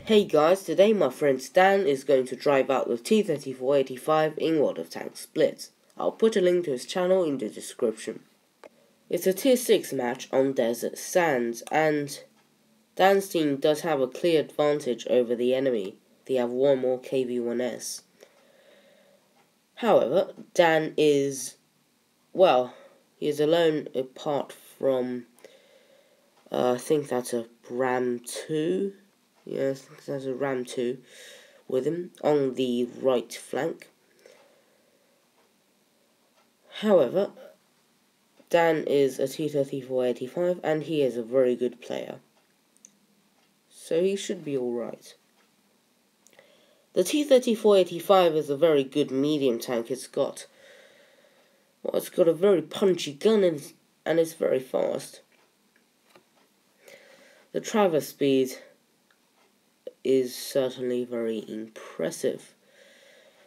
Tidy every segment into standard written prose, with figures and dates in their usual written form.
Hey guys, today my friend Stan is going to drive out the T34-85 in World of Tanks Blitz. I'll put a link to his channel in the description. It's a tier 6 match on desert sands, and Dan's team does have a clear advantage over the enemy. They have one more KV-1S. However, Dan is, he is alone apart from, I think that's a Ram 2. Yeah, I think there's a Ram 2 with him on the right flank. However, Dan is a T34-85 and he is a very good player, so he should be alright. The T34-85 is a very good medium tank. It's got a very punchy gun and it's very fast. The traverse speed is certainly very impressive.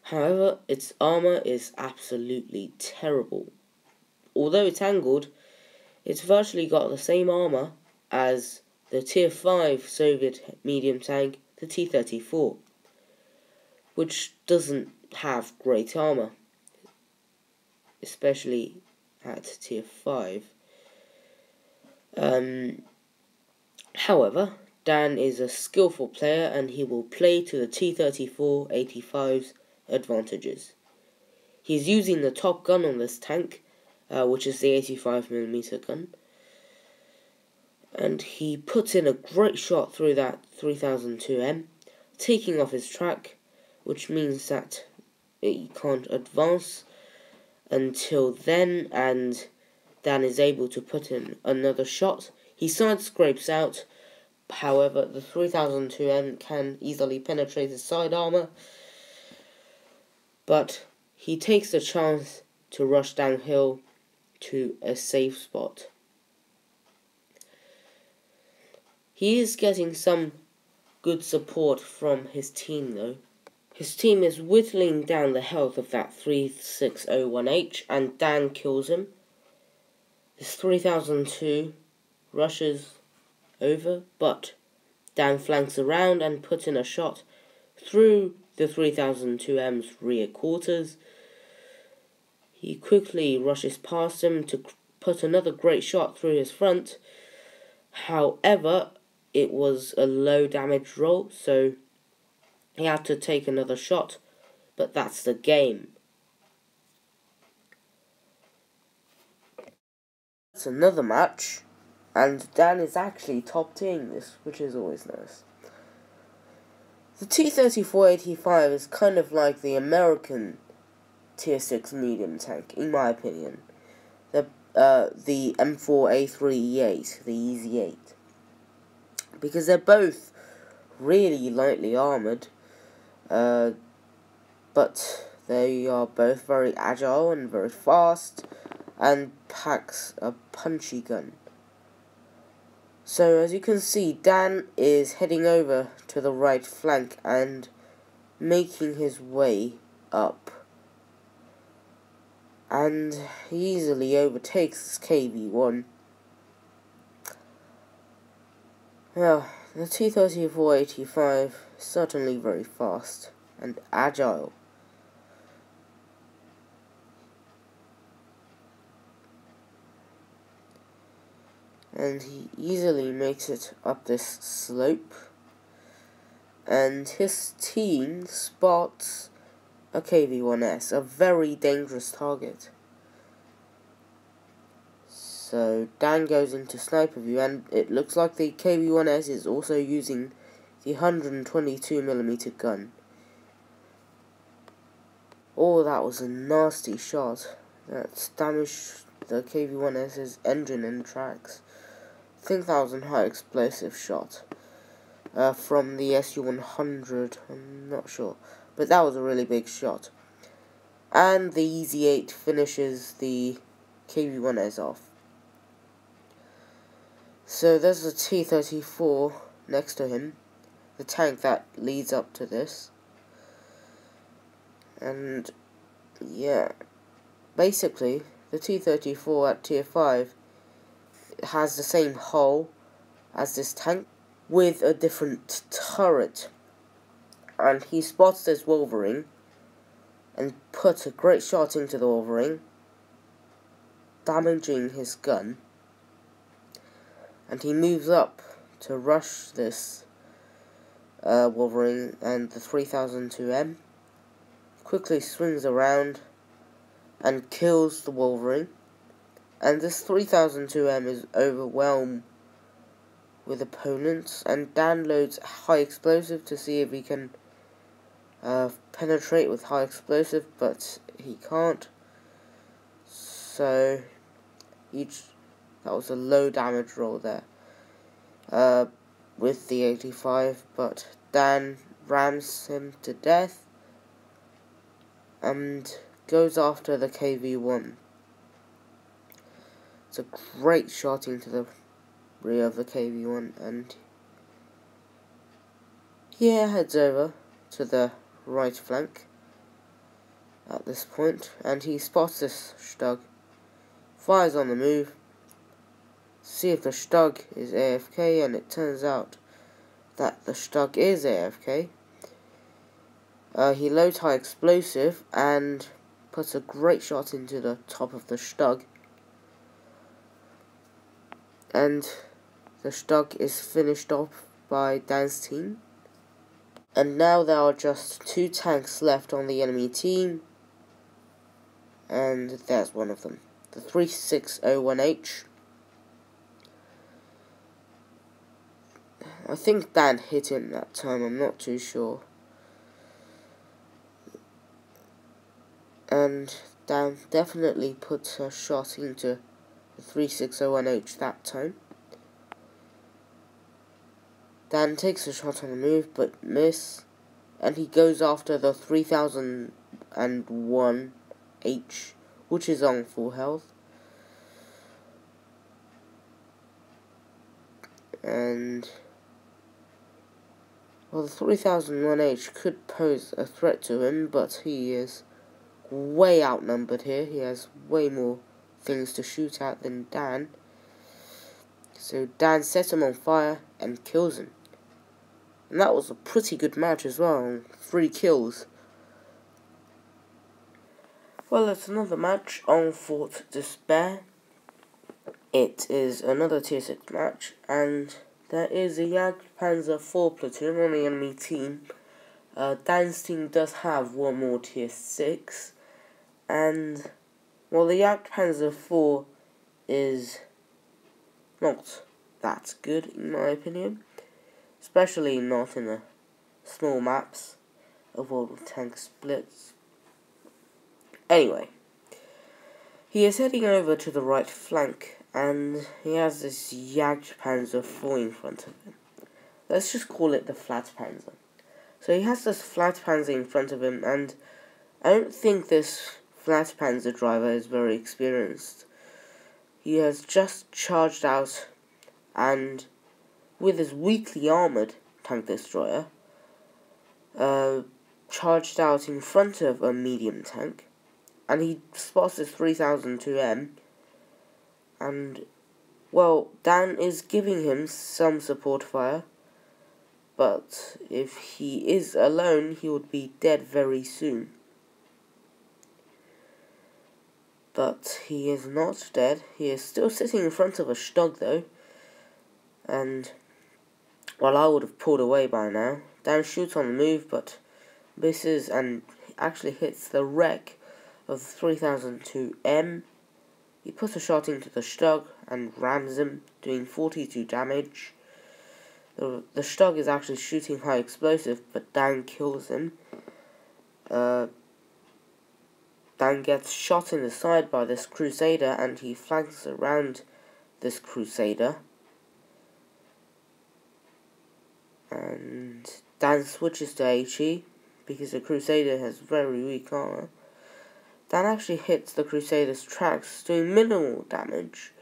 However, its armor is absolutely terrible. Although it's angled, it's virtually got the same armor as the tier 5 Soviet medium tank, the T-34, which doesn't have great armor, especially at tier 5. However, Dan is a skillful player and he will play to the T-34-85's advantages. He's using the top gun on this tank, which is the 85mm gun, and he puts in a great shot through that 3002M, taking off his track, which means that he can't advance until then, and Dan is able to put in another shot. He side scrapes out. However, the 3002M can easily penetrate his side armor, but he takes the chance to rush downhill to a safe spot. He is getting some good support from his team though. His team is whittling down the health of that 360-1H and Dan kills him. This 3002 rushes over, but Dan flanks around and puts in a shot through the 3002M's rear quarters. He quickly rushes past him to put another great shot through his front. However, it was a low damage roll, so he had to take another shot, but that's the game. It's another match, and Dan is actually top team this, which is always nice. The T-34-85 is kind of like the American tier 6 medium tank, in my opinion. The M4A3E8, the Easy 8. Because they're both really lightly armoured, but they are both very agile and very fast, and packs a punchy gun. So as you can see, Dan is heading over to the right flank and making his way up. And he easily overtakes this KV-1. Well, the T-34-85 is certainly very fast and agile. And he easily makes it up this slope, and his team spots a KV-1S, a very dangerous target. So Dan goes into sniper view, and it looks like the KV-1S is also using the 122mm gun. Oh, that was a nasty shot. That's damaged the KV-1S's engine and tracks. I think that was a high explosive shot from the SU-100, I'm not sure, but that was a really big shot. And the Easy 8 finishes the KV-1S off. So there's a T-34 next to him, the tank that leads up to this. And yeah, basically the T-34 at tier 5 has the same hull as this tank, with a different turret. And he spots this Wolverine and puts a great shot into the Wolverine, damaging his gun. And he moves up to rush this Wolverine, and the 3002M quickly swings around and kills the Wolverine. And this 3002M is overwhelmed with opponents, and Dan loads high explosive to see if he can penetrate with high explosive, but he can't. So that was a low damage roll there with the 85, but Dan rams him to death and goes after the KV-1. It's a great shot into the rear of the KV-1, and he heads over to the right flank at this point, and he spots this Stug, fires on the move, see if the Stug is AFK, and it turns out that the Stug is AFK. He loads high explosive and puts a great shot into the top of the Stug, and the Stug is finished off by Dan's team. And now there are just 2 tanks left on the enemy team, and there's one of them, the 3601H. I think Dan hit him that time, I'm not too sure. And Dan definitely put a shot into the 3601H that time. Dan takes a shot on the move, but miss, and he goes after the 3001H, which is on full health. And well, the 3001H could pose a threat to him, but he is way outnumbered here. He has way more things to shoot at than Dan. So Dan sets him on fire and kills him. And that was a pretty good match as well, 3 kills. Well, it's another match on Fort Despair. It is another tier 6 match, and there is a Jagdpanzer 4 platoon on the enemy team. Dan's team does have one more tier 6, and well, the Jagdpanzer 4 is not that good in my opinion, especially not in the small maps of World of Tanks Blitz. Anyway, he is heading over to the right flank, and he has this Jagdpanzer 4 in front of him. Let's just call it the Flat Panzer. So he has this Flat Panzer in front of him, and I don't think this Flat Panzer driver is very experienced. He has just charged out, and with his weakly armoured tank destroyer, charged out in front of a medium tank, and he spots this 3002M, and well, Dan is giving him some support fire, but if he is alone, he would be dead very soon. But he is not dead. He is still sitting in front of a Stug though, and well, I would have pulled away by now. Dan shoots on the move, but misses and actually hits the wreck of the 3002M. He puts a shot into the Stug and rams him, doing 42 damage. The Stug is actually shooting high explosive, but Dan kills him. Dan gets shot in the side by this Crusader, and he flanks around this Crusader. And Dan switches to HE, because the Crusader has very weak armor. Dan actually hits the Crusader's tracks, doing minimal damage,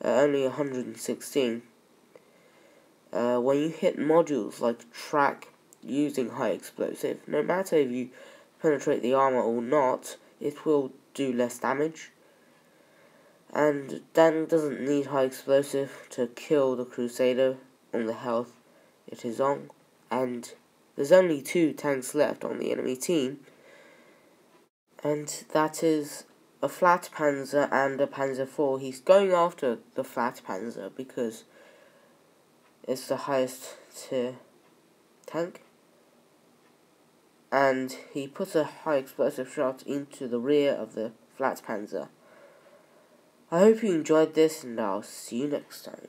only 116. When you hit modules like track using high explosive, no matter if you penetrate the armor or not, it will do less damage. And Dan doesn't need high explosive to kill the Crusader on the health it is on, and there's only 2 tanks left on the enemy team, and that is a flat panzer and a panzer IV. He's going after the flat panzer because it's the highest tier tank, and he puts a high explosive shot into the rear of the flat panzer. I hope you enjoyed this, and I'll see you next time.